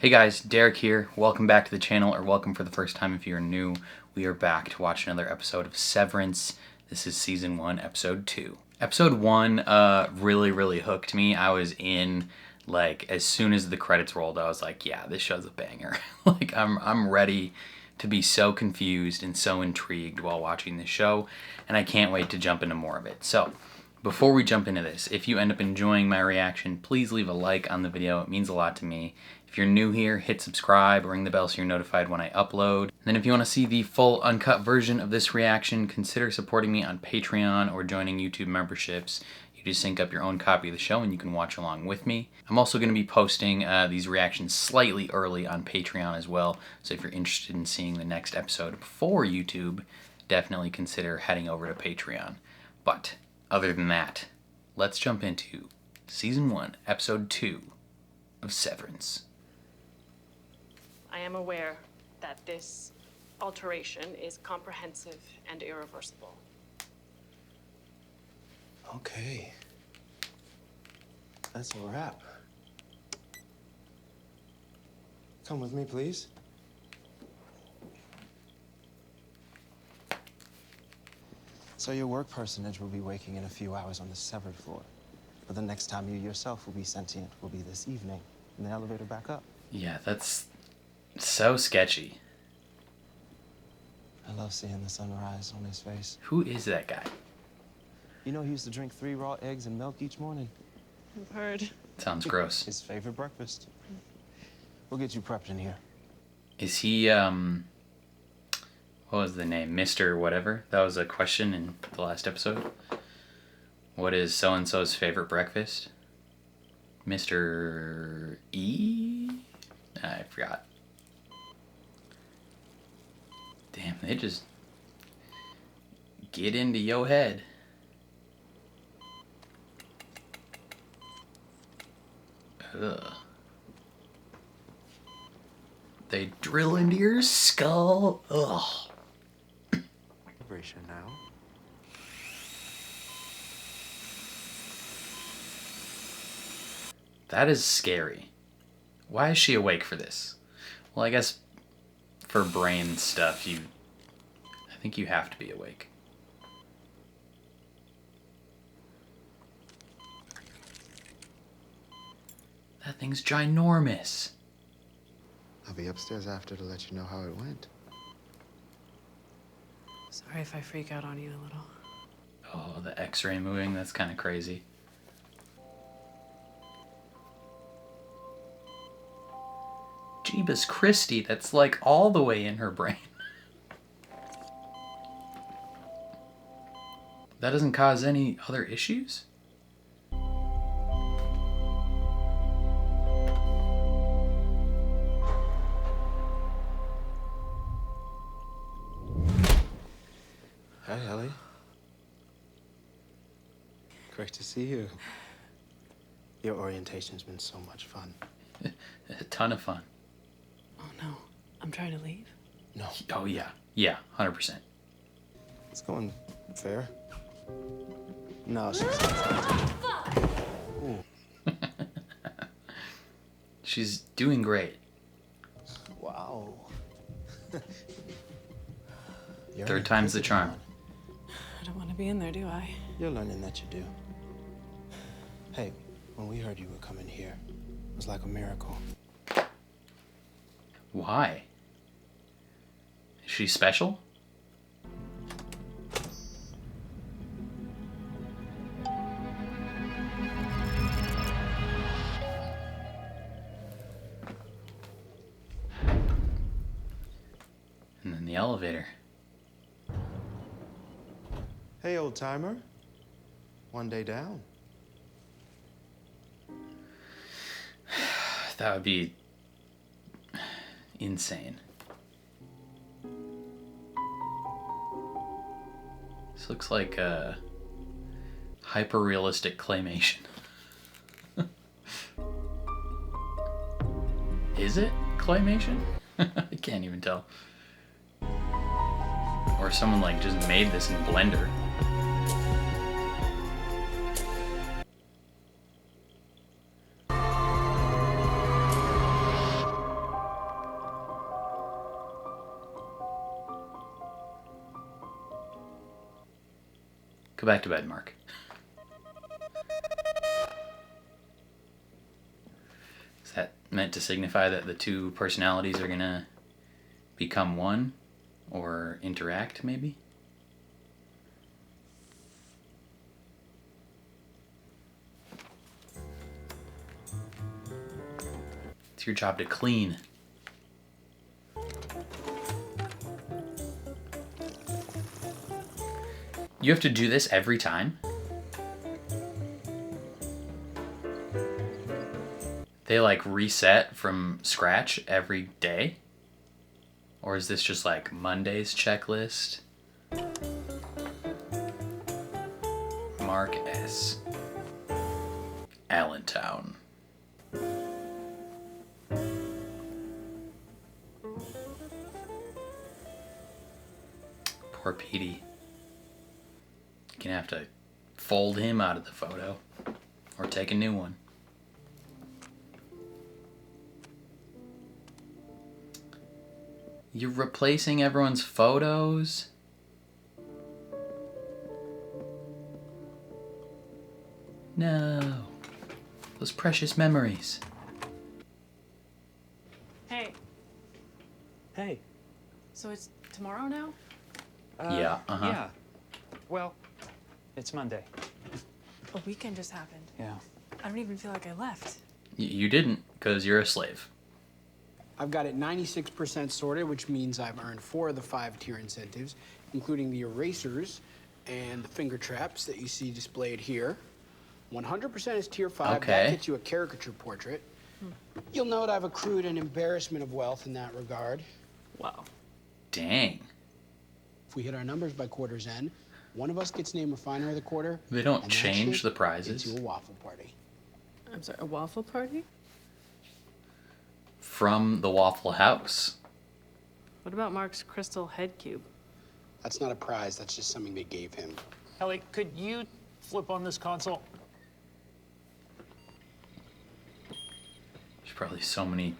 Hey guys, Derek here. Welcome back to the channel, or welcome for the first time if you're new. We are back to watch another episode of Severance. This is Season 1, Episode 2. Episode 1 really hooked me. I was in, like, as soon as the credits rolled, I was like, yeah, this show's a banger. Like, I'm ready to be so confused and so intrigued while watching this show, and I can't wait to jump into more of it. So, before we jump into this, if you end up enjoying my reaction, please leave a like on the video. It means a lot to me. If you're new here, hit subscribe, ring the bell so you're notified when I upload. And then if you want to see the full uncut version of this reaction, consider supporting me on Patreon or joining YouTube memberships. You just sync up your own copy of the show and you can watch along with me. I'm also going to be posting these reactions slightly early on Patreon as well, so if you're interested in seeing the next episode before YouTube, definitely consider heading over to Patreon. But other than that, let's jump into Season 1, Episode 2 of Severance. I am aware that this alteration is comprehensive and irreversible. Okay. That's a wrap. Come with me, please. So your work personage will be waking in a few hours on the severed floor. But the next time you yourself will be sentient will be this evening in the elevator back up. Yeah, that's so sketchy. I love seeing the sunrise on his face. Who is that guy? You know he used to drink 3 raw eggs and milk each morning? I've heard. Sounds gross. His favorite breakfast. We'll get you prepped in here. Is he, what was the name? Mr. whatever? That was a question in the last episode. What is so-and-so's favorite breakfast? Mr. E? I forgot. Damn, they just get into your head. Ugh. They drill into your skull. Ugh. Vibration now. That is scary. Why is she awake for this? Well, I guess for brain stuff, I think you have to be awake. That thing's ginormous. I'll be upstairs after to let you know how it went. Sorry if I freak out on you a little. Oh, the X-ray moving, that's kind of crazy. Jeebus Christie, that's like all the way in her brain. That doesn't cause any other issues? Hi, Helly. Great to see you. Your orientation's been so much fun. A ton of fun. Oh no, I'm trying to leave. No, Oh yeah, yeah, 100%. it's going fair. No, she's Ooh, She's doing great. wow. You're Third time's the charm. I don't want to be in there, do I? You're learning that you do. Hey, when we heard you were coming here, it was like a miracle. Why? Is she special? And then the elevator. Hey, old timer. One day down. That would be insane. This looks like a hyper-realistic claymation. Is it claymation? I can't even tell. Or someone like just made this in Blender. Go back to bed, Mark. Is that meant to signify that the two personalities are gonna become one? Or interact, maybe? It's your job to clean. You have to do this every time? They like reset from scratch every day? Or is this just like Monday's checklist? Mark S. Allentown. Poor Petey. Gonna have to fold him out of the photo or take a new one. You're replacing everyone's photos? No. Those precious memories. Hey, Hey. so it's tomorrow now? Yeah, uh-huh. Yeah. Well, it's Monday. A weekend just happened. Yeah. I don't even feel like I left. You didn't, because you're a slave. I've got it 96% sorted, which means I've earned 4 of the 5 tier incentives, including the erasers and the finger traps that you see displayed here. 100% is tier 5. Okay. That gets you a caricature portrait. You'll note I've accrued an embarrassment of wealth in that regard. Wow. Dang. If we hit our numbers by quarter's end, one of us gets named Refiner of the Quarter. They don't and that change shit the gets prizes you a waffle party. I'm sorry, a waffle party? from the Waffle House. What about Mark's crystal head cube? That's not a prize, that's just something they gave him. Helly, could you flip on this console? There's probably so many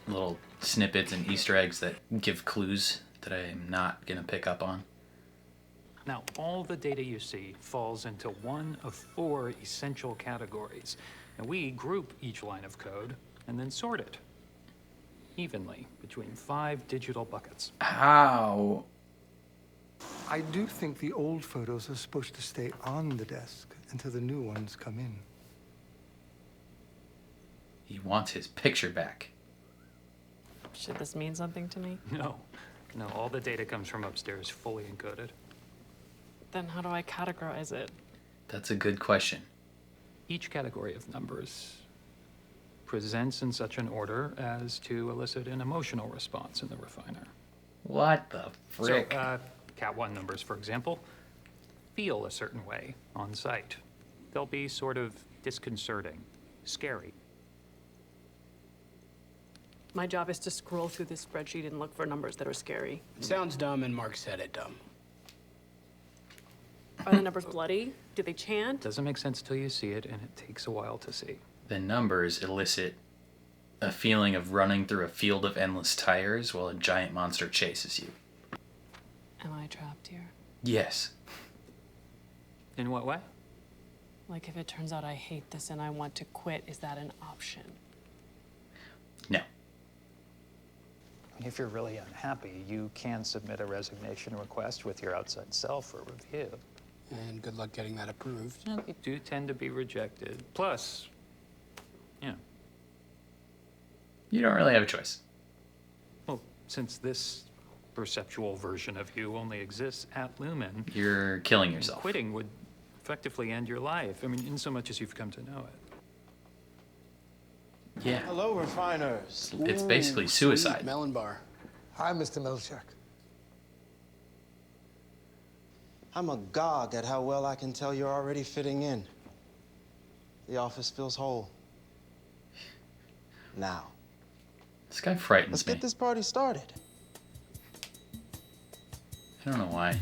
little snippets and Easter eggs that give clues that I'm not gonna pick up on. Now, all the data you see falls into one of 4 essential categories. And we group each line of code and then sort it evenly between 5 digital buckets. How? I do think the old photos are supposed to stay on the desk until the new ones come in. He wants his picture back. Should this mean something to me? No, all the data comes from upstairs, fully encoded. Then how do I categorize it? That's a good question. Each category of numbers presents in such an order as to elicit an emotional response in the refiner. What the frick? So, Cat 1 numbers, for example, feel a certain way on sight. They'll be sort of disconcerting, scary. My job is to scroll through this spreadsheet and look for numbers that are scary. It sounds dumb, and Mark said it dumb. Are the numbers bloody? Do they chant? Doesn't make sense till you see it, and it takes a while to see. The numbers elicit a feeling of running through a field of endless tires while a giant monster chases you. Am I trapped here? Yes. In what way? Like, if it turns out I hate this and I want to quit, is that an option? No. If you're really unhappy, you can submit a resignation request with your outside self for review. And good luck getting that approved. Well, they do tend to be rejected. Plus, You don't really have a choice. well, since this perceptual version of you only exists at Lumon, You're killing yourself. quitting would effectively end your life. I mean, in so much as you've come to know it. Yeah. Hello, refiners. It's basically Ooh, suicide. sweet melon bar. Hi, Mr. Milchak. I'm agog at how well I can tell you're already fitting in. The office feels whole. Now, This guy frightens let's me. get this party started. I don't know why.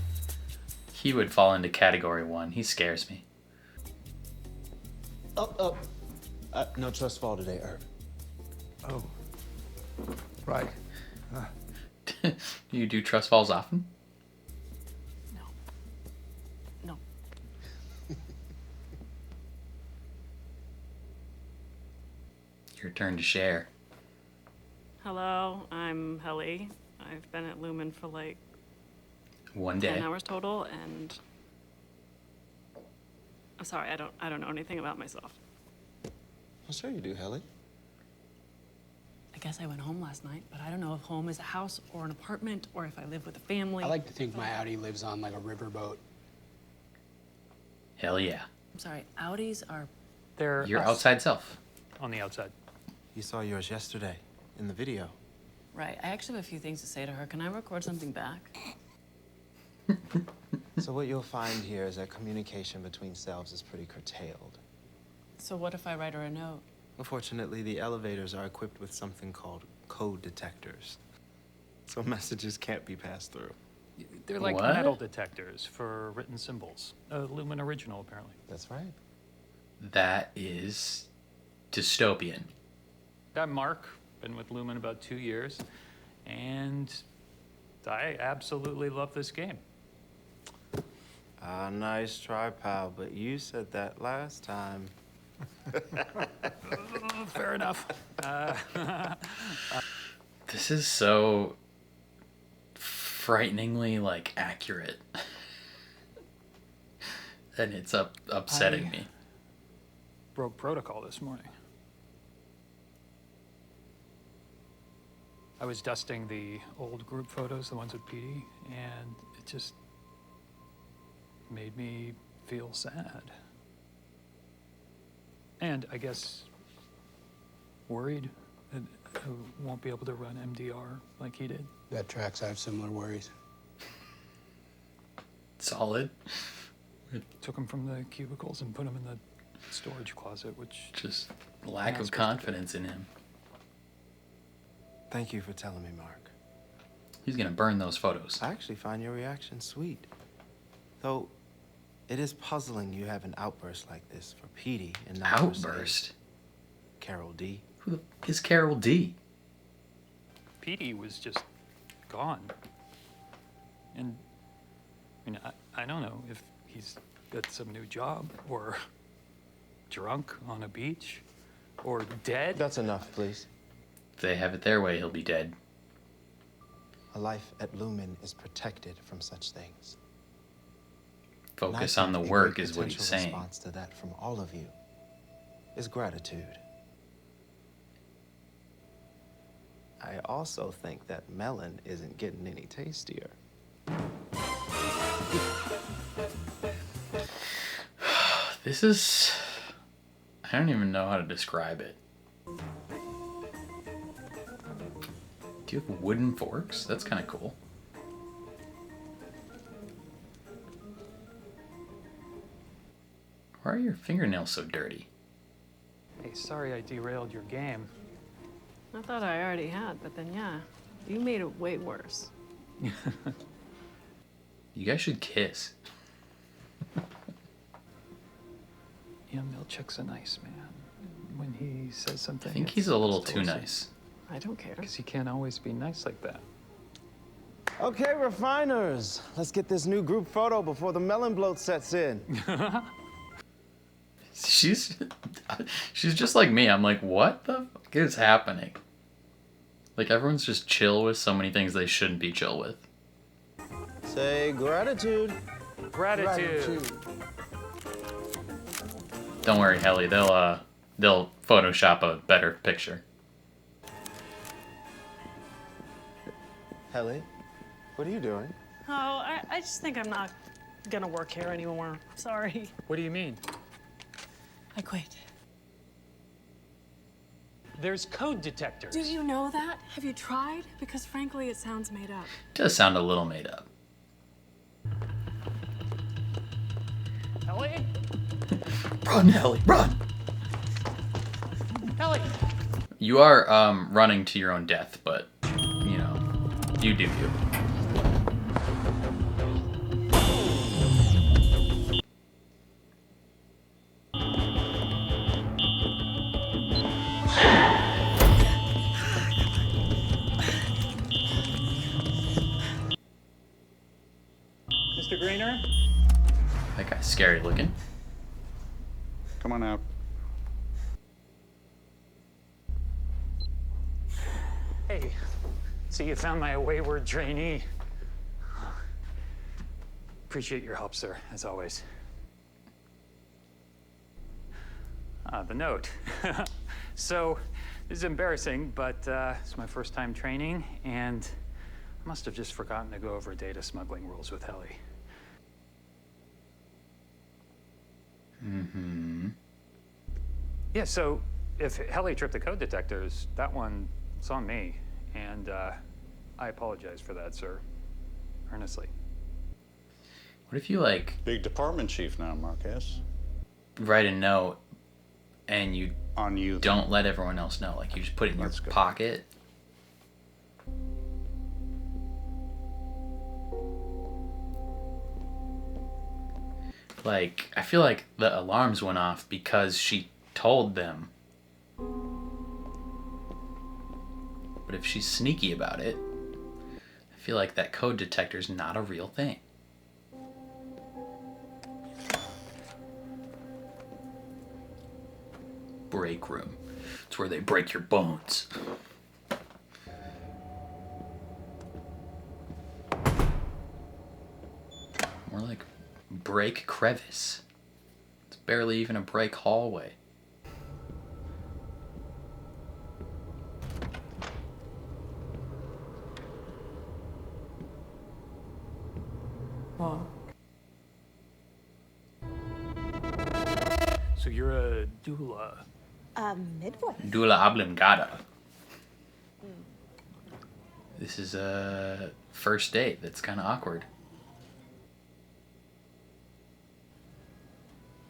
He would fall into category 1. He scares me. Up. No trust fall today, Herb. Oh, right. Do you do trust falls often? No. No. Your turn to share. Hello, I'm Helly. I've been at Lumon for like 1 10 day. hours total, and I'm sorry, I don't know anything about myself. I'm sure you do, Helly. I guess I went home last night, but I don't know if home is a house or an apartment or if I live with a family. I like to think my Audi lives on like a riverboat. Hell yeah. I'm sorry, Audis are... They're Your us outside self. on the outside. You saw yours yesterday in the video. Right, I actually have a few things to say to her. Can I record something back? So what you'll find here is that communication between selves is pretty curtailed. So what if I write her a note? Unfortunately, the elevators are equipped with something called code detectors. So messages can't be passed through. They're like What? metal detectors for written symbols. A Lumon original, apparently. That's right. That is dystopian. I'm Mark, been with Lumon about 2 years, and I absolutely love this game. Nice try, pal, but you said that last time. Fair enough. This is so frighteningly, like, accurate. And it's upsetting me. Broke protocol this morning. I was dusting the old group photos, the ones with Petey, and it just made me feel sad. And I guess worried that I won't be able to run MDR like he did. That tracks. I have similar worries. Solid. Took him from the cubicles and put him in the storage closet, which... Just lack Not of supposed to confidence in him. Thank you for telling me, Mark. He's gonna burn those photos. I actually find your reaction sweet. Though, it is puzzling you have an outburst like this for Petey and not for, say, Outburst? Carol D. Who the f is Carol D? Petey was just gone. And, I mean, I don't know if he's got some new job, or drunk on a beach, or dead. That's enough, please. If they have it their way, he'll be dead. A life at Lumon is protected from such things. And I Focus think on the a work great is what he's potential saying. response to that from all of you is gratitude. I also think that melon isn't getting any tastier. This is... I don't even know how to describe it. Do you have wooden forks? That's kind of cool. Why are your fingernails so dirty? Hey, sorry I derailed your game. I thought I already had, but then yeah, you made it way worse. You guys should kiss. Yeah, Milchick's a nice man. When he says something, I think he's a little too nice. I don't care. Because he can't always be nice like that. Okay, refiners, let's get this new group photo before the melon bloat sets in. She's just like me. I'm like, what the fuck is happening? Like, everyone's just chill with so many things they shouldn't be chill with. Say gratitude. Gratitude. Don't worry, Helly. They'll Photoshop a better picture. Helly, what are you doing? Oh, I just think I'm not gonna work here anymore. Sorry. What do you mean? I quit. There's code detectors. Do you know that? Have you tried? Because frankly, it sounds made up. Does sound a little made up. Helly? Run, Helly, run! Helly! You are running to your own death, but you know, you do you. Mr. Greener? That guy's scary looking. Come on out. Hey, see, you found my wayward trainee. Appreciate your help, sir, as always. The note. So, this is embarrassing, but it's my first time training, and I must have just forgotten to go over data smuggling rules with Helly. Mm-hmm. Yeah, so if Helly tripped the code detectors, that one, it's on me. And I apologize for that, sir. Earnestly. What if you, like, Big department chief now, Marquez. write a note and you On you. don't let everyone else know? Like, you just put it in your That's good. pocket. Like, I feel like the alarms went off because she told them. But if she's sneaky about it, I feel like that code detector's not a real thing. Break room. It's where they break your bones. More like break crevice. It's barely even a break hallway. So you're a doula. Midwife. Dula oblongata. This is a first date that's kind of awkward.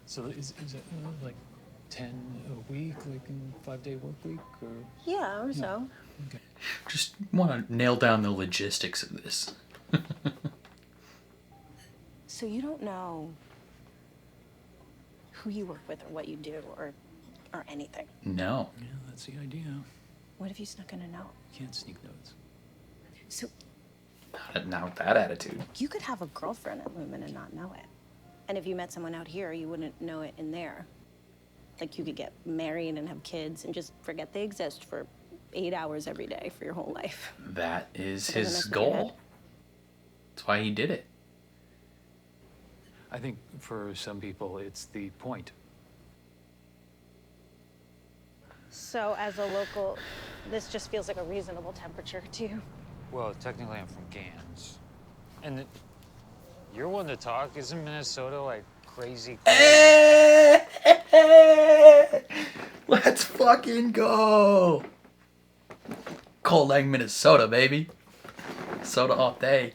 So is it like 10 a week, like in 5-day work week, or? Yeah, or so. Okay. Just want to nail down the logistics of this. So you don't know who you work with or what you do or anything. No. Yeah, that's the idea. What if you snuck in a note? Can't sneak notes. So Not with that attitude. you could have a girlfriend at Lumon and not know it. And if you met someone out here, you wouldn't know it in there. Like, you could get married and have kids and just forget they exist for 8 hours every day for your whole life. That is It doesn't his mess with your head? goal. That's why he did it. I think for some people, it's the point. So as a local, this just feels like a reasonable temperature to you. Well, technically I'm from Gans. And you're one to talk. Isn't Minnesota like crazy cold? Let's fucking go. Cold like Minnesota, baby. Soda all day.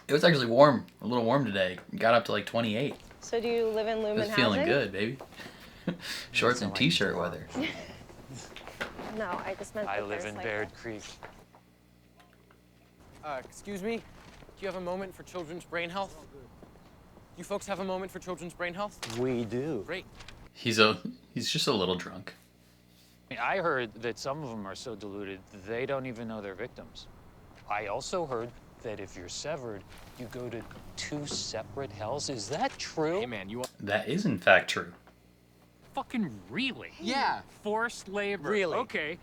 It was actually warm, a little warm today. Got up to like 28. So do you live in Lumon I was housing? feeling good, baby. Shorts and t-shirt weather. No, I just meant I that live there's in like Baird Creek. Excuse me? Do you have a moment for children's brain health? You folks have a moment for children's brain health? We do. Great. He's just a little drunk. I heard that some of them are so deluded they don't even know they're victims. I also heard that if you're severed, you go to 2 separate hells. Is that true? Hey, man, you want... That is in fact true. Fucking really? Yeah. Forced labor. Really? Okay.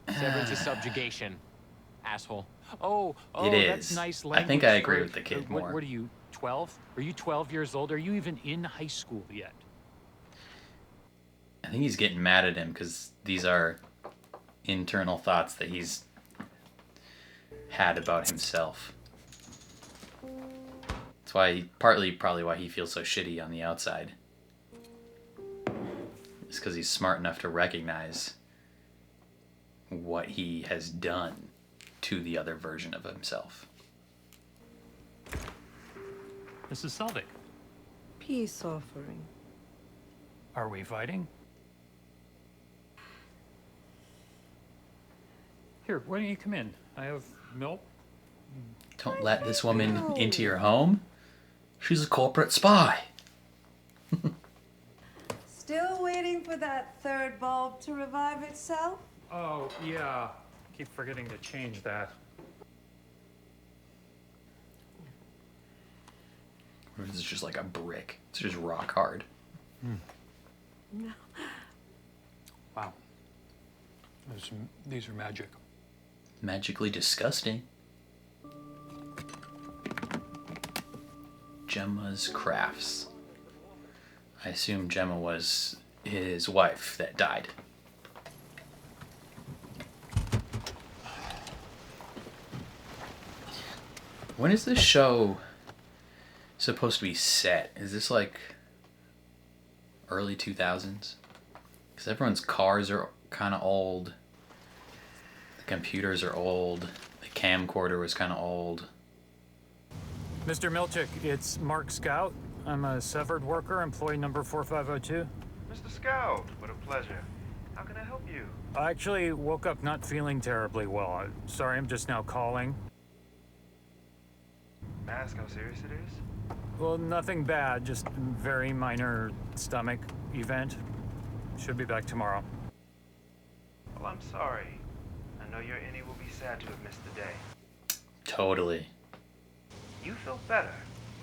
Severance is subjugation, asshole. Oh, It that's is. nice I language. think I agree for- with the kid what, more. What are you, 12? Are you 12 years old? Are you even in high school yet? I think he's getting mad at him because these are internal thoughts that he's had about himself. That's why, probably why he feels so shitty on the outside. It's because he's smart enough to recognize what he has done to the other version of himself. Mrs. Selvig, Peace offering. are we fighting? Here, why don't you come in? I have milk. Don't let this woman into your home. She's a corporate spy. Still waiting for that third bulb to revive itself? Oh, yeah. Keep forgetting to change that. Or is it just like a brick? It's just rock hard. No. Wow. These are magic. Magically disgusting. Gemma's crafts. I assume Gemma was his wife that died. When is this show supposed to be set? Is this like early 2000s? Because everyone's cars are kind of old. The computers are old. The camcorder was kind of old. Mr. Milchick, it's Mark Scout. I'm a severed worker, employee number 4502. Mr. Scout, what a pleasure. How can I help you? I actually woke up not feeling terribly well. Sorry, I'm just now calling. May I ask how serious it is? Well, nothing bad, just very minor stomach event. Should be back tomorrow. Well, I'm sorry. I know your innie will be sad to have missed the day. Totally. You feel better,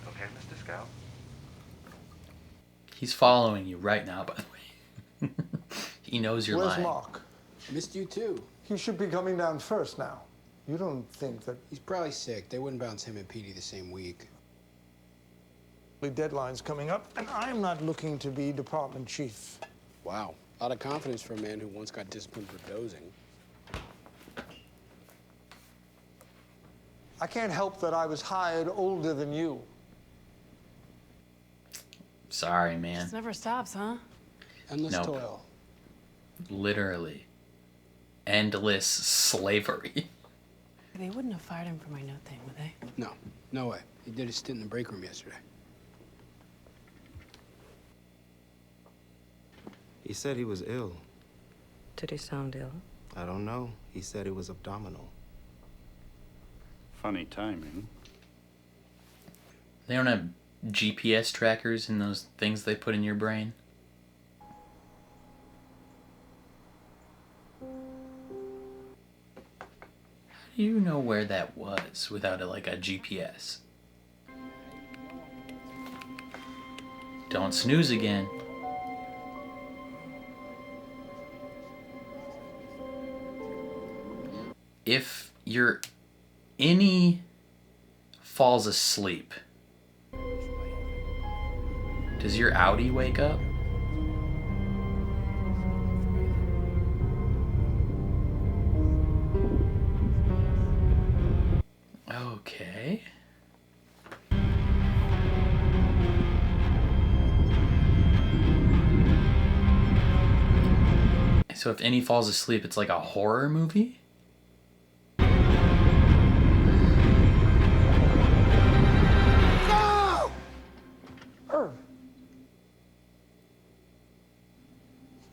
okay, Mr. Scout? He's following you right now, by the way. He knows you're Where's lying. Mark? Missed you too. He should be coming down first now. You don't think that He's probably sick. They wouldn't bounce him and Petey the same week. the deadline's coming up, and I'm not looking to be department chief. Wow. A lot of confidence for a man who once got disciplined for dozing. I can't help that I was hired older than you. Sorry, man. This never stops, huh? Endless Nope. toil. Literally. Endless slavery. They wouldn't have fired him for my note thing, would they? No. No way. He did a stint in the break room yesterday. He said he was ill. Did he sound ill? I don't know. He said it was abdominal. Funny timing. They don't have GPS trackers in those things they put in your brain. How do you know where that was without like a GPS? Don't snooze again. If your innie falls asleep, does your outie wake up? Okay. So if innie falls asleep, it's like a horror movie? No! Irv.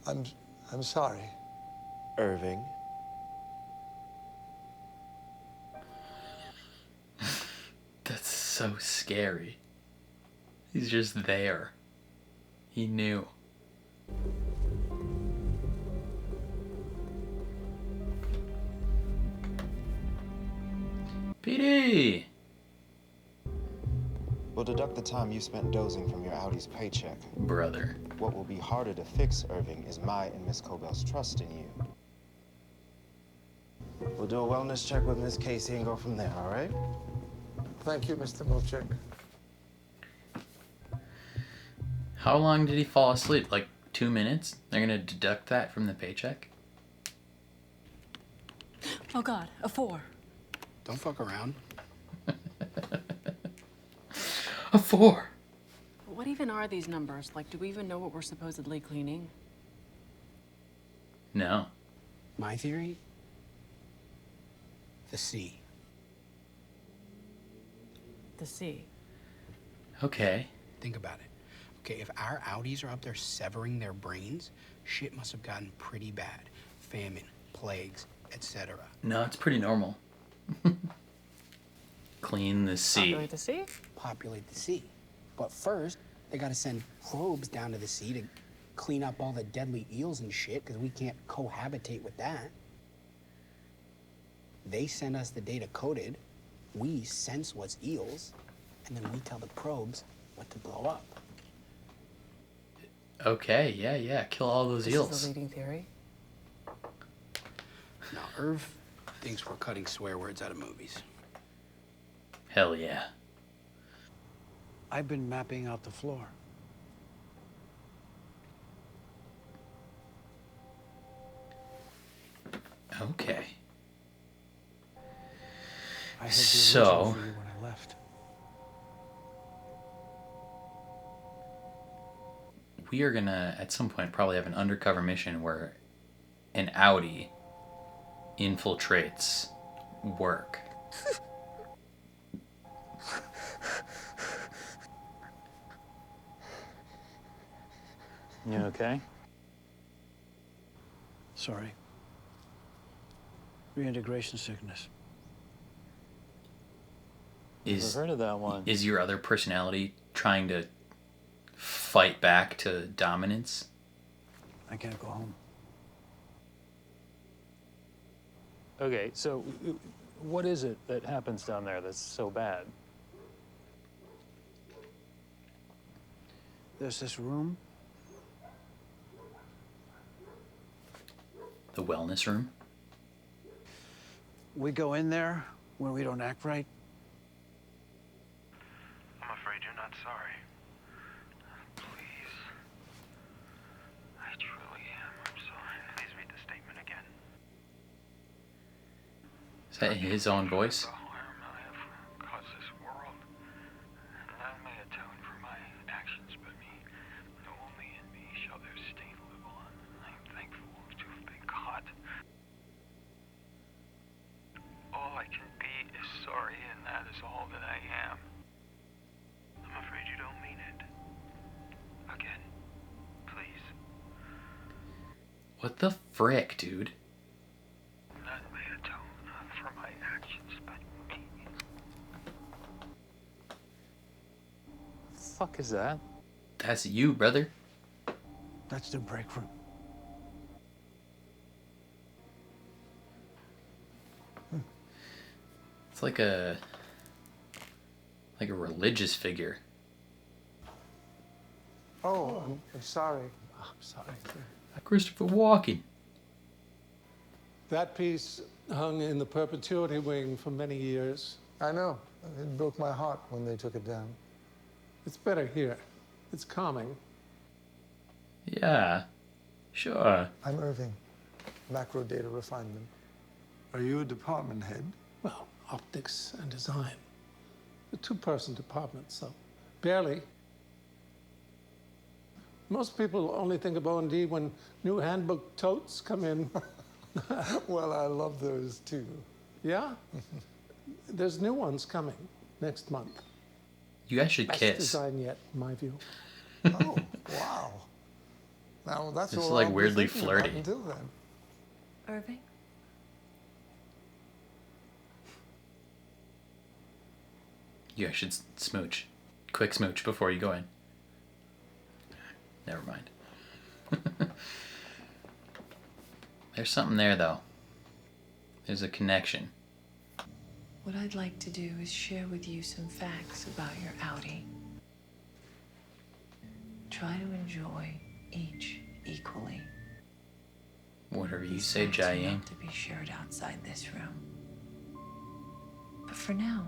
I'm sorry. Irving. That's so scary. He's just there. He knew. PD! We'll deduct the time you spent dozing from your Audi's paycheck. Brother. What will be harder to fix, Irving, is my and Miss Cobell's trust in you. We'll do a wellness check with Miss Casey and go from there, all right? Thank you, Mr. Milchick. How long did he fall asleep? Like 2 minutes? They're gonna deduct that from the paycheck? Oh God, a 4. Don't fuck around. A 4. What even are these numbers? Like, do we even know what we're supposedly cleaning? No. My theory? The sea. The sea. Okay. Think about it. Okay, if our Audis are up there severing their brains, shit must have gotten pretty bad. Famine, plagues, etc. No, it's pretty normal. Clean the sea. Populate the sea? Populate the sea. But first, they gotta send probes down to the sea to clean up all the deadly eels and shit, because we can't cohabitate with that. They send us the data coded, we sense what's eels, and then we tell the probes what to blow up. Okay, yeah. Kill all those This eels. is the leading theory. Now, Irv thinks we're cutting swear words out of movies. Hell yeah. I've been mapping out the floor. Okay. I had the original for you when I left. We are gonna, at some point, probably have an undercover mission where an Audi infiltrates work. You okay? Sorry. Reintegration sickness. Is, Never heard of that one. Is your other personality trying to fight back to dominance? I can't go home. Okay, so what is it that happens down there that's so bad? There's this room. The wellness room? We go in there when we don't act right. I'm afraid you're not sorry. Please. I truly am. I'm sorry. Please read the statement again. Is that his own voice? Caused this world. None may atone for my actions but me. No, only in me shall their stain live on. I am thankful to have been caught. All I can be is sorry, and that is all that I am. I'm afraid you don't mean it. Again, please. What the frick, dude? None may atone for my actions but me. The fuck is that? That's you, brother. That's the break room. It's like a religious figure. Oh, I'm sorry. I'm sorry. Christopher Walken. That piece hung in the perpetuity wing for many years. I know. It broke my heart when they took it down. It's better here. It's calming. Yeah, sure. I'm Irving, macro data refinement. Are you a department head? Well, optics and design. A two-person department, so barely. Most people only think of O&D when new handbook totes come in. Well, I love those too. Yeah? There's new ones coming next month. You guys should Best kiss. design yet, in my view. Oh, wow. Now that's This is all like I'll be weirdly thinking about flirty. until then. Irving? You guys should smooch. Quick smooch before you go in. Never mind. There's something there, though. There's a connection. What I'd like to do is share with you some facts about your Audi. Try to enjoy each equally. Whatever you These say, facts are Jiang. not to be shared outside this room. But for now,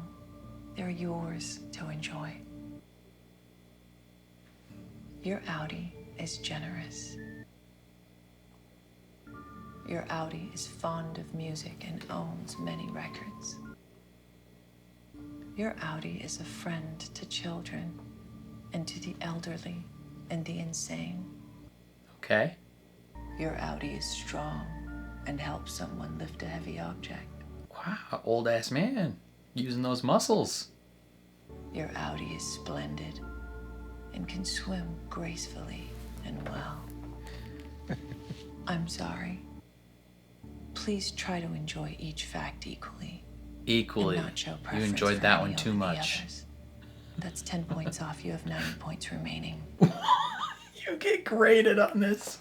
they're yours to enjoy. Your Audi is generous. Your Audi is fond of music and owns many records. Your Audi is a friend to children and to the elderly and the insane. Okay. Your Audi is strong and helps someone lift a heavy object. Wow, old ass man. Using those muscles. Your Audi is splendid and can swim gracefully and well. I'm sorry. Please try to enjoy each fact equally. Equally. And not show You preference enjoyed for that any one too over the much. others. That's 10 points off. You have 90 points remaining. You get graded on this.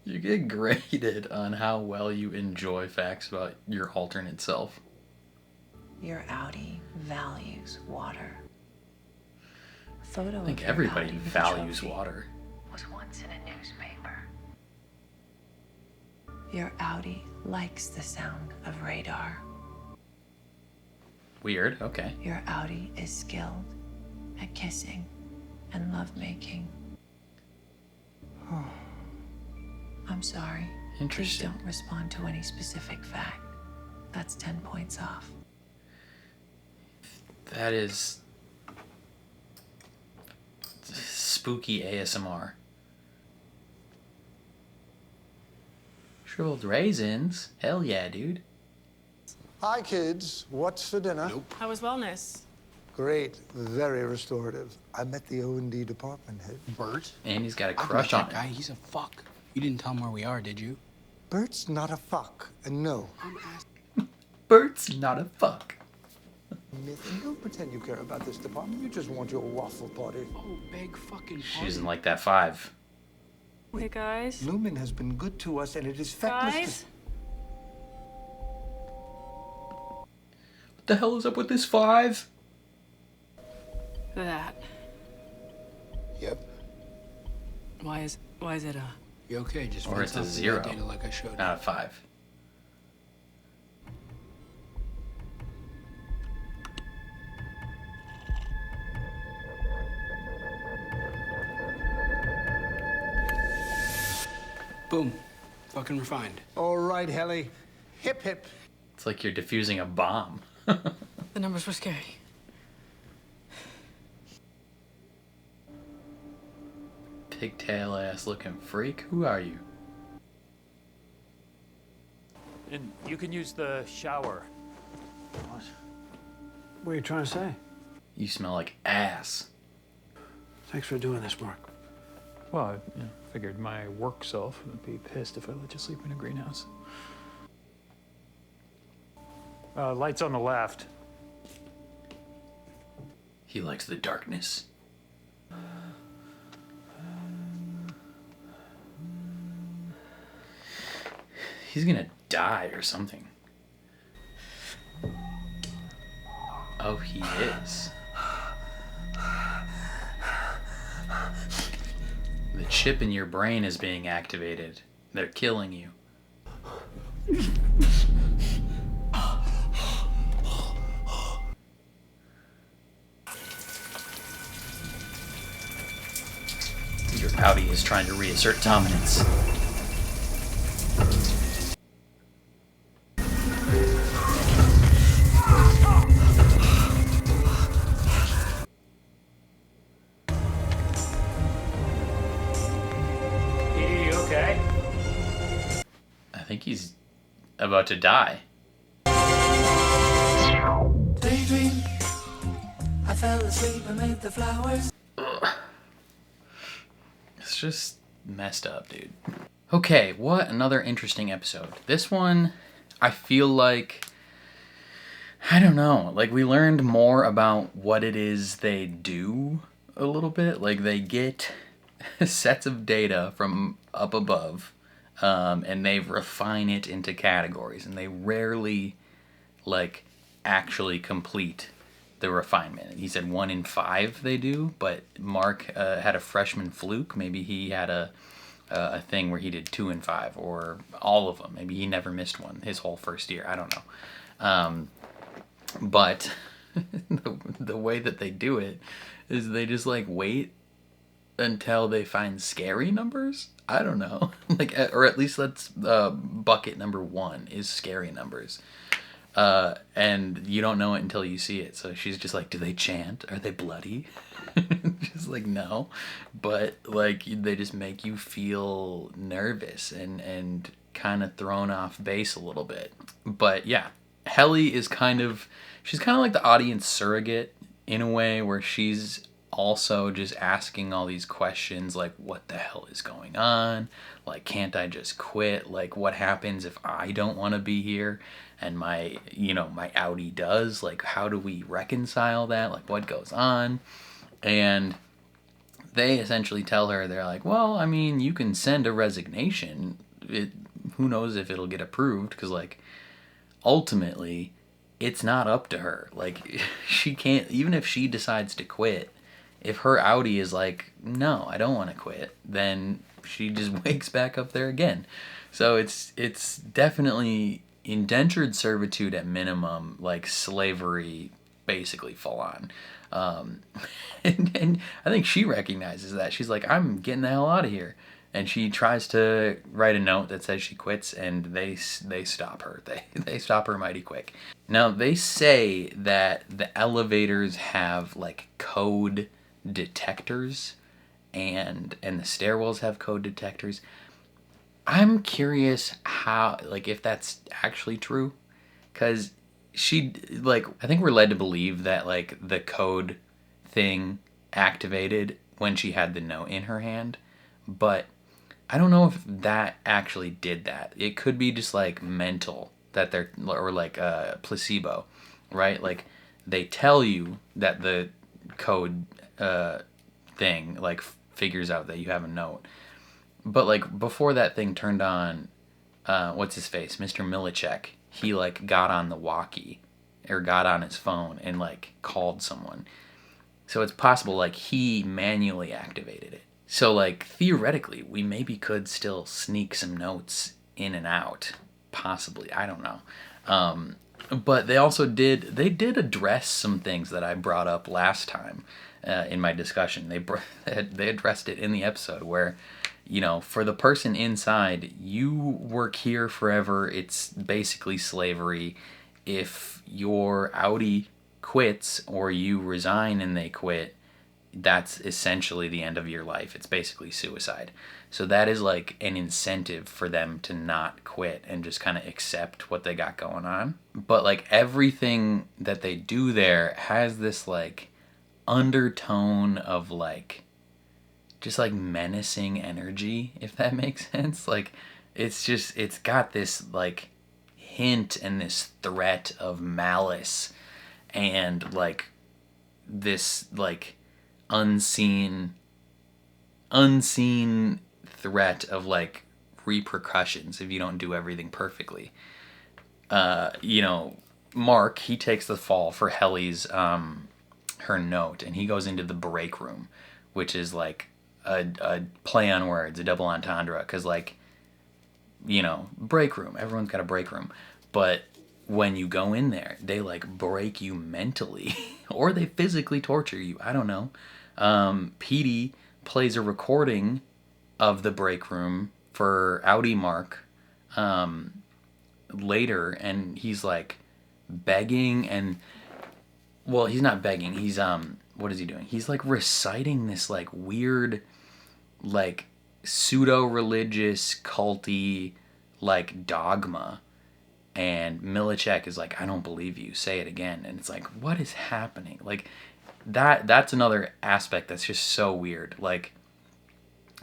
You get graded on how well you enjoy facts about your alternate self. Your Audi values water. A photo I think of your everybody Audi with a values trophy water. was once in a newspaper. Your Audi likes the sound of radar. Weird, okay. Your Audi is skilled at kissing and lovemaking. I'm sorry. Interesting. Please don't respond to any specific fact. That's 10 points off. That is spooky ASMR. Shriveled raisins? Hell yeah, dude. Hi, kids. What's for dinner? How was wellness? Great. Very restorative. I met the O&D department head. Bert? And he's got a I crush met on that guy. him. He's a fuck. You didn't tell him where we are, did you? Bert's not a fuck. And no. Bert's not a fuck. And don't pretend you care about this department. You just want your waffle party. Oh, big fucking She doesn't like that 5. Hey, guys. Lumen has been good to us, and it is feckless. Guys? What the hell is up with this 5? That. Yep. Why is it a... You okay? Just Or it's a 0, data like I showed you. not a 5. Boom. Fucking refined. All right, Helly. Hip, hip. It's like you're defusing a bomb. The numbers were scary. Pigtail ass looking freak. Who are you? And you can use the shower. What? What are you trying to say? You smell like ass. Thanks for doing this, Mark. Well, I figured my work self would be pissed if I let you sleep in a greenhouse. Lights on the left. He likes the darkness. He's gonna die or something. Oh, he is. The chip in your brain is being activated. They're killing you. Your Audi is trying to reassert dominance. Okay. I think he's about to die. Daydream. I fell asleep amid the flowers. Ugh. It's just messed up, dude. Okay, what another interesting episode. This one, I feel like, I don't know, like we learned more about what it is they do a little bit. Like they get sets of data from up above, and they refine it into categories, and they rarely like actually complete the refinement. He said 1 in 5 they do, but Mark had a freshman fluke. Maybe he had a thing where he did 2 in 5, or all of them. Maybe he never missed one his whole first year. I don't know. But the way that they do it is they just like wait until they find scary numbers. I don't know. Like, or at least that's bucket number 1 is scary numbers. And you don't know it until you see it. So she's just like, do they chant? Are they bloody? Just like, no. But like, they just make you feel nervous and kind of thrown off base a little bit. But yeah, Helly is she's kind of like the audience surrogate in a way, where she's also just asking all these questions like, what the hell is going on? Like, can't I just quit? Like, what happens if I don't want to be here and my Audi does? Like, how do we reconcile that? Like, what goes on? And they essentially tell her, they're like, well, I mean, you can send a resignation. Who knows if it'll get approved? Because like, ultimately, it's not up to her. Like, she can't, even if she decides to quit, if her Audi is like, no, I don't want to quit, then she just wakes back up there again. So it's definitely indentured servitude at minimum, like slavery, basically full on. And I think she recognizes that. She's like, I'm getting the hell out of here. And she tries to write a note that says she quits, and they stop her. They stop her mighty quick. Now, they say that the elevators have, like, code detectors, and the stairwells have code detectors. I'm curious how, like, if that's actually true. Because she, like, I think we're led to believe that, like, the code thing activated when she had the note in her hand. But I don't know if that actually did that. It could be just, like, mental, that they're, or, like, placebo, right? Like, they tell you that the code thing, like, figures out that you have a note. But, like, before that thing turned on, what's his face? Mr. Milicek, he, like, got on the walkie, or got on his phone and, like, called someone. So it's possible, like, he manually activated it. So, like, theoretically, we maybe could still sneak some notes in and out. Possibly. I don't know. But they did address some things that I brought up last time in my discussion. They addressed it in the episode where, you know, for the person inside, you work here forever. It's basically slavery. If your outie quits or you resign and they quit, that's essentially the end of your life. It's basically suicide. So that is like an incentive for them to not quit and just kind of accept what they got going on. But like everything that they do there has this like undertone of like just like menacing energy, if that makes sense. Like it's got this like hint and this threat of malice and like this like unseen threat of like repercussions if you don't do everything perfectly. You know, Mark, he takes the fall for Helly's her note, and he goes into the break room, which is like a play on words, a double entendre, because like, you know, break room, everyone's got a break room, but when you go in there, they like break you mentally or they physically torture you. I don't know. Petey plays a recording of the break room for Audi Mark later, and he's like begging, and well, he's not begging, he's what is he doing? He's like reciting this like weird like pseudo-religious culty like dogma, and Milicek is like, I don't believe you, say it again. And it's like, what is happening? Like that's another aspect that's just so weird. Like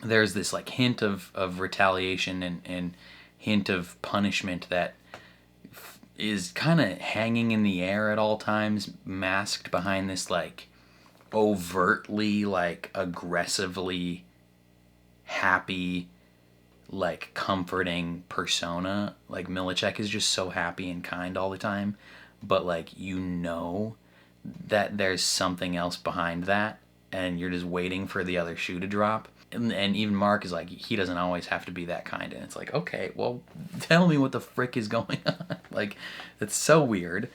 there's this like hint of retaliation and hint of punishment that is kind of hanging in the air at all times, masked behind this like overtly like aggressively happy like comforting persona. Like Milicek is just so happy and kind all the time, but like, you know that there's something else behind that, and you're just waiting for the other shoe to drop. And even Mark is like, he doesn't always have to be that kind. And it's like, okay, well, tell me what the frick is going on. Like, that's so weird.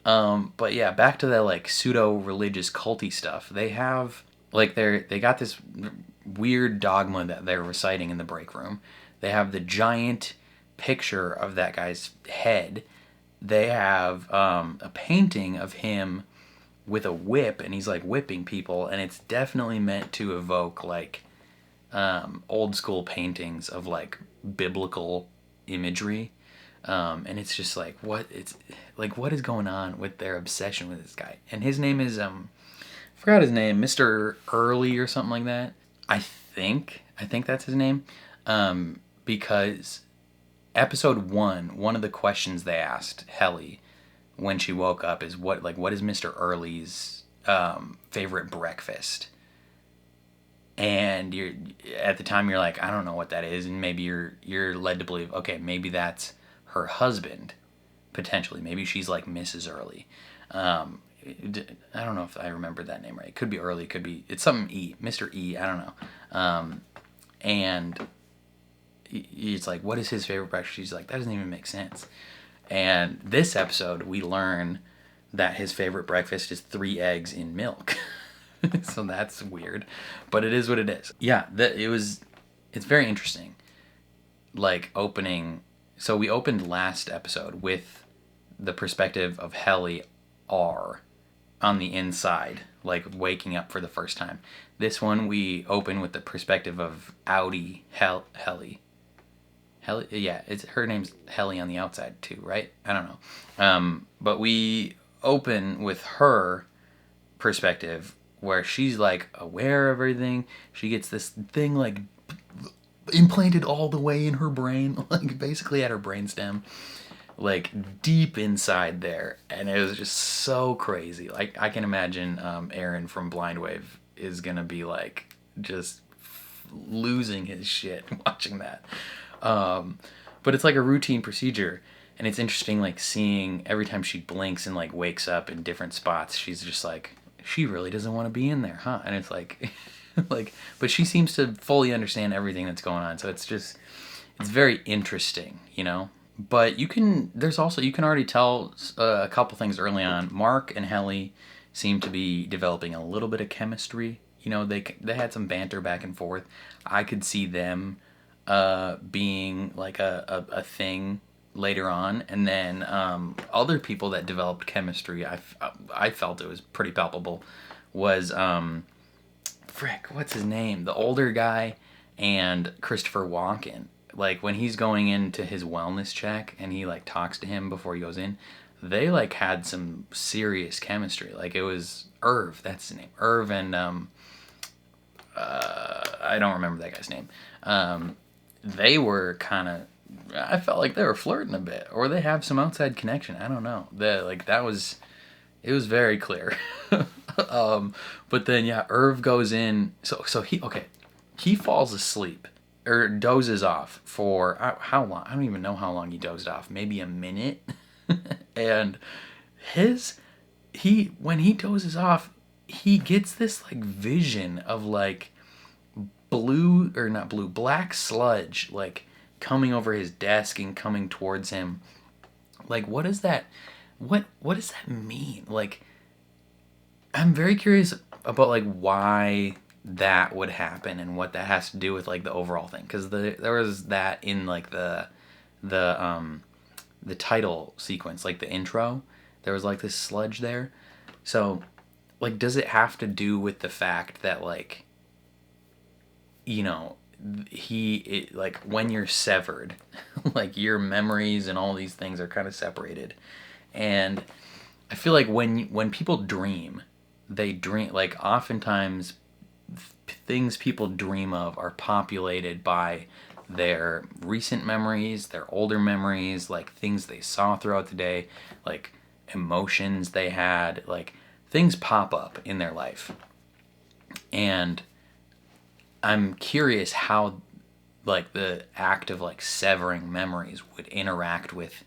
But yeah, back to that like pseudo-religious culty stuff. They have like they got this weird dogma that they're reciting in the break room. They have the giant picture of that guy's head. They have a painting of him with a whip, and he's like whipping people, and it's definitely meant to evoke like old school paintings of like biblical imagery. And it's just like, what is going on with their obsession with this guy? And his name is I forgot his name, Mr. Early or something like that. I think that's his name. Because episode 1 of the questions they asked Helly when she woke up is what is Mr. Early's favorite breakfast? And you're at the time you're like, I don't know what that is, and maybe you're led to believe, okay, maybe that's her husband, potentially. Maybe she's like Mrs. Early. I don't know if I remember that name right. It could be Early, it's something E, Mr. E, I don't know. And he's like, what is his favorite breakfast? She's like, that doesn't even make sense. And this episode, we learn that his favorite breakfast is 3 eggs in milk. So that's weird, but it is what it is. Yeah, it's very interesting. Like opening, so we opened last episode with the perspective of Helly R on the inside, like waking up for the first time. This one we open with the perspective of Audi Helly. Helly, yeah, her name's Helly on the outside too, right? I don't know. But we open with her perspective where she's like aware of everything. She gets this thing like implanted all the way in her brain, like basically at her brainstem, like deep inside there, and it was just so crazy. Like I can imagine Aaron from Blind Wave is gonna be like just losing his shit watching that. But it's like a routine procedure, and it's interesting like seeing every time she blinks and like wakes up in different spots, she's just like, she really doesn't want to be in there, huh? And it's like like, but she seems to fully understand everything that's going on, so it's very interesting, you know. But you can already tell a couple things early on. Mark and Helly seem to be developing a little bit of chemistry. You know, they had some banter back and forth. I could see them being like a thing later on, and then other people that developed chemistry, I felt it was pretty palpable, was frick, what's his name, the older guy, and Christopher Walken. Like when he's going into his wellness check and he like talks to him before he goes in, they like had some serious chemistry. Like it was Irv, that's his name, Irv, and I don't remember that guy's name. They were kind of, I felt like they were flirting a bit, or they have some outside connection. I don't know. It was very clear. But then yeah, Irv goes in. So he falls asleep or dozes off for how long? I don't even know how long he dozed off. Maybe a minute. And when he dozes off, he gets this like vision of like black sludge like coming over his desk and coming towards him. Like what does that mean? Like I'm very curious about like why that would happen and what that has to do with like the overall thing, because there was that in like the title sequence, like the intro, there was like this sludge there. So like does it have to do with the fact that like, you know, like when you're severed, like your memories and all these things are kind of separated, and I feel like when people dream, they dream like oftentimes things people dream of are populated by their recent memories, their older memories, like things they saw throughout the day, like emotions they had, like things pop up in their life. And I'm curious how like the act of like severing memories would interact with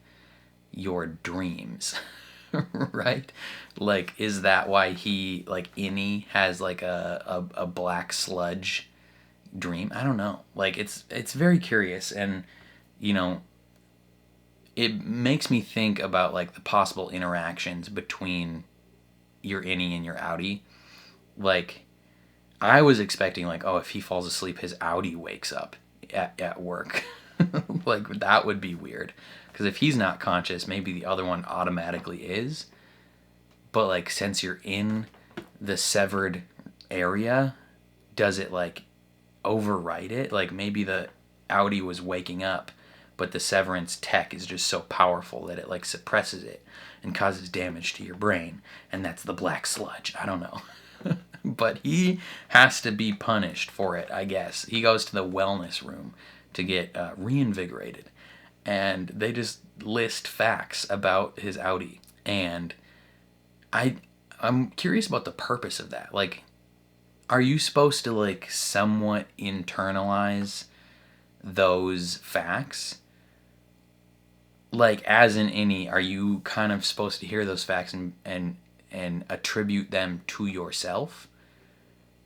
your dreams. Right? Like, is that why he, like, Innie has, like, a black sludge dream? I don't know. Like, it's very curious, and, you know, it makes me think about, like, the possible interactions between your Innie and your Outie. Like, I was expecting, like, oh, if he falls asleep, his Outie wakes up at work. Like, that would be weird. Because if he's not conscious, maybe the other one automatically is. But, like, since you're in the severed area, does it, like, override it? Like, maybe the Outie was waking up, but the Severance tech is just so powerful that it, like, suppresses it and causes damage to your brain. And that's the black sludge. I don't know. But he has to be punished for it, I guess. He goes to the wellness room to get reinvigorated. And they just list facts about his Outie. And I'm curious about the purpose of that. Like, are you supposed to, like, somewhat internalize those facts? Like, as an Innie, are you kind of supposed to hear those facts and attribute them to yourself?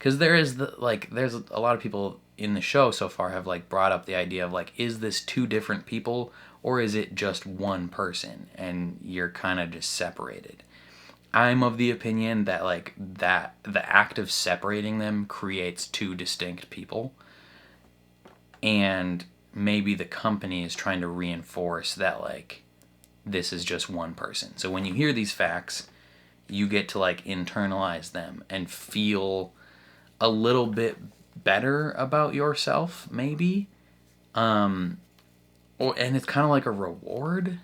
Because there's a lot of people in the show so far have like brought up the idea of like, is this two different people or is it just one person and you're kind of just separated? I'm of the opinion that like that the act of separating them creates two distinct people, and maybe the company is trying to reinforce that like this is just one person. So when you hear these facts, you get to like internalize them and feel a little bit better about yourself, maybe. And it's kind of like a reward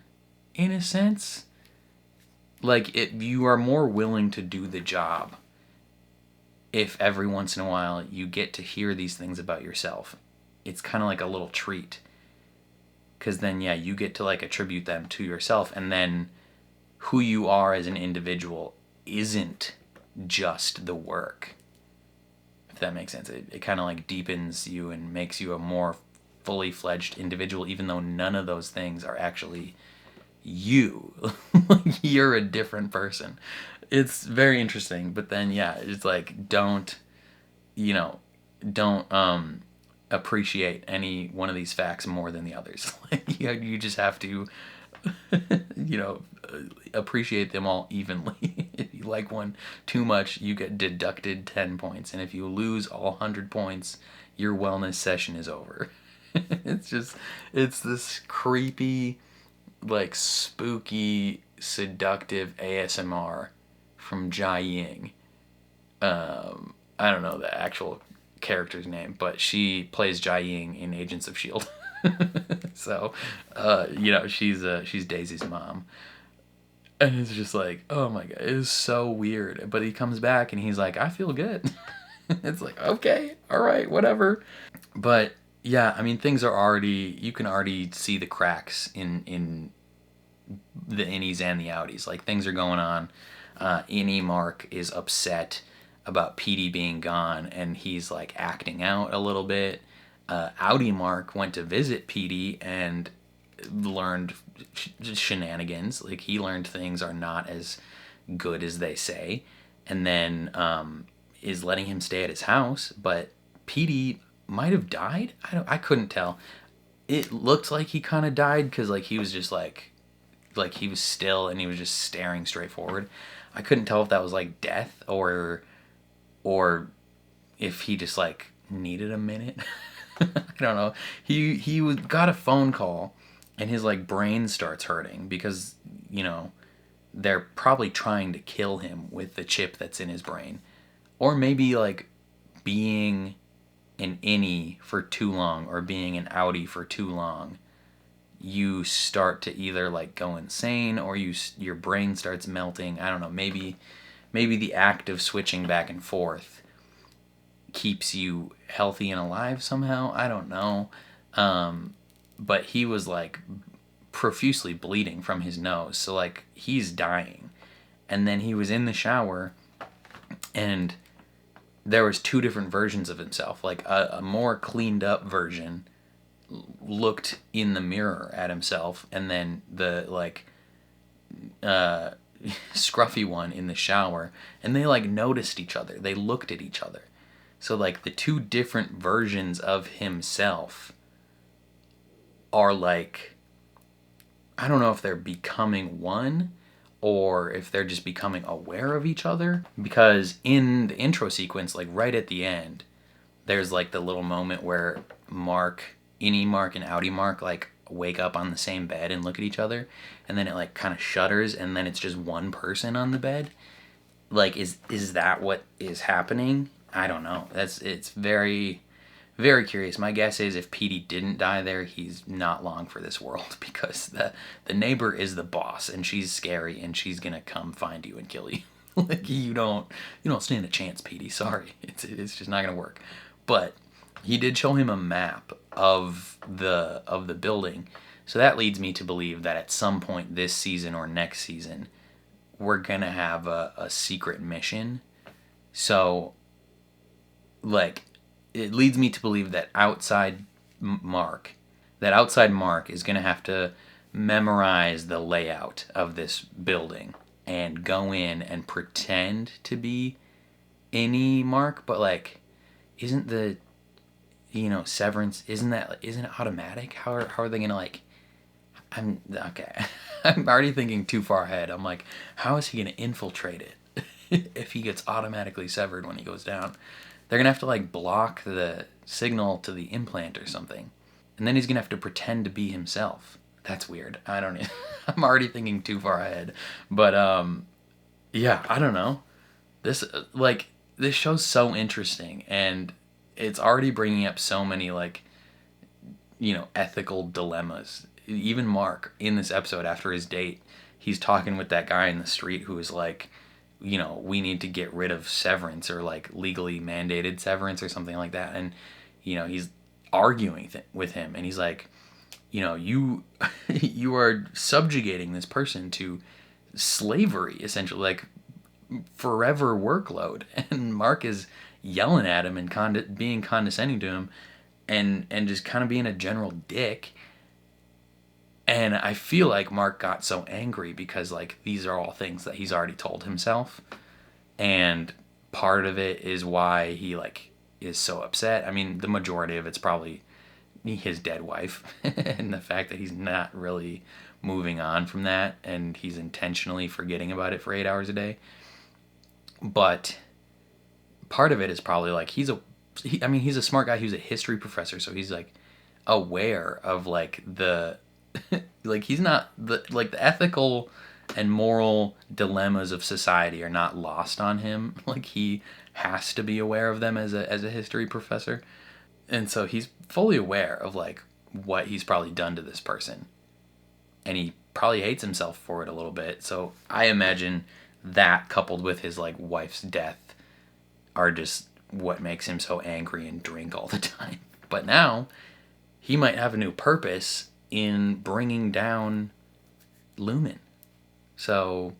in a sense. Like you are more willing to do the job if every once in a while you get to hear these things about yourself. It's kind of like a little treat. Because then, yeah, you get to like attribute them to yourself, and then who you are as an individual isn't just the work. If that makes sense. It kind of like deepens you and makes you a more fully fledged individual, even though none of those things are actually you. Like, you're a different person. It's very interesting. But then, yeah, it's like, don't appreciate any one of these facts more than the others. Like, you just have to appreciate them all evenly. If you like one too much, you get deducted 10 points, and if you lose all 100 points, your wellness session is over. It's this creepy, like, spooky, seductive ASMR from Jai Ying. I don't know the actual character's name, but she plays Jai Ying in Agents of S.H.I.E.L.D. So, she's Daisy's mom. And it's just like, oh my god, it is so weird. But he comes back and he's like, I feel good. It's like, okay, all right, whatever. But yeah, I mean, you can already see the cracks in the innies and the outies. Like, things are going on. Innie Mark is upset about Petey being gone, and he's like acting out a little bit. Outie Mark went to visit Petey and learned shenanigans. Like, he learned things are not as good as they say, and then is letting him stay at his house. But Petey might have died. I couldn't tell. It looked like he kind of died because like he was just like he was still and he was just staring straight forward. I couldn't tell if that was like death or if he just like needed a minute. I don't know. He got a phone call and his like brain starts hurting because they're probably trying to kill him with the chip that's in his brain, or maybe like being an innie for too long or being an outie for too long, you start to either like go insane or your brain starts melting. I don't know. Maybe the act of switching back and forth keeps you healthy and alive somehow. I don't know. But he was like profusely bleeding from his nose. So like he's dying. And then he was in the shower and there was two different versions of himself. Like a more cleaned up version looked in the mirror at himself, and then the like scruffy one in the shower, and they like noticed each other. They looked at each other. So like the two different versions of himself are like, I don't know if they're becoming one or if they're just becoming aware of each other. Because in the intro sequence, like right at the end, there's like the little moment where Innie Mark and Outie Mark like wake up on the same bed and look at each other, and then it like kind of shudders, and then it's just one person on the bed. Like, is that what is happening? I don't know. It's very, very curious. My guess is if Petey didn't die there, he's not long for this world, because the neighbor is the boss, and she's scary, and she's gonna come find you and kill you. Like, you don't stand a chance, Petey. Sorry, it's just not gonna work. But he did show him a map of the building, so that leads me to believe that at some point this season or next season, we're gonna have a secret mission. So, like, it leads me to believe that outside Mark is gonna have to memorize the layout of this building and go in and pretend to be any Mark, but like, isn't the, severance, isn't it automatic? How are they gonna like, okay. I'm already thinking too far ahead. I'm like, how is he gonna infiltrate it if he gets automatically severed when he goes down? They're gonna have to like block the signal to the implant or something. And then he's gonna have to pretend to be himself. That's weird. I don't know. I'm already thinking too far ahead. But yeah, I don't know. This show's so interesting, and it's already bringing up so many like, ethical dilemmas. Even Mark in this episode, after his date, he's talking with that guy in the street who is like, we need to get rid of severance, or like legally mandated severance or something like that. And, he's arguing with him, and he's like, you you are subjugating this person to slavery, essentially, like forever workload. And Mark is yelling at him and being condescending to him, and just kind of being a general dick. And I feel like Mark got so angry because like these are all things that he's already told himself, and part of it is why he like is so upset. I mean, the majority of it's probably his dead wife and the fact that he's not really moving on from that, and he's intentionally forgetting about it for 8 hours a day. But part of it is probably like he's a smart guy. He's a history professor, so he's like aware of like the like he's not the ethical and moral dilemmas of society are not lost on him. Like he has to be aware of them as a history professor. And so he's fully aware of like what he's probably done to this person. And he probably hates himself for it a little bit. So I imagine that, coupled with his like wife's death, are just what makes him so angry and drink all the time. But now he might have a new purpose in bringing down Lumon. So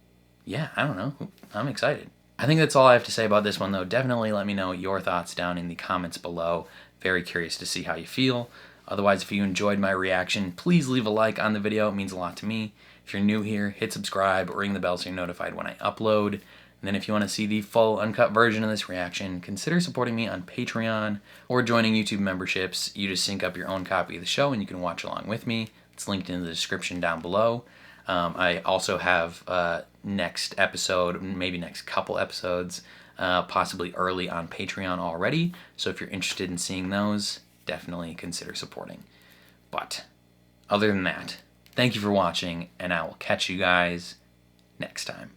yeah, I don't know. I'm excited. I think that's all I have to say about this one, though. Definitely let me know your thoughts down in the comments below. Very curious to see how you feel. Otherwise, if you enjoyed my reaction, please leave a like on the video. It means a lot to me. If you're new here, hit subscribe or ring the bell so you're notified when I upload. And then if you want to see the full uncut version of this reaction, consider supporting me on Patreon or joining YouTube memberships. You just sync up your own copy of the show and you can watch along with me. It's linked in the description down below. I also have next episode, maybe next couple episodes, possibly early on Patreon already. So if you're interested in seeing those, definitely consider supporting. But other than that, thank you for watching, and I will catch you guys next time.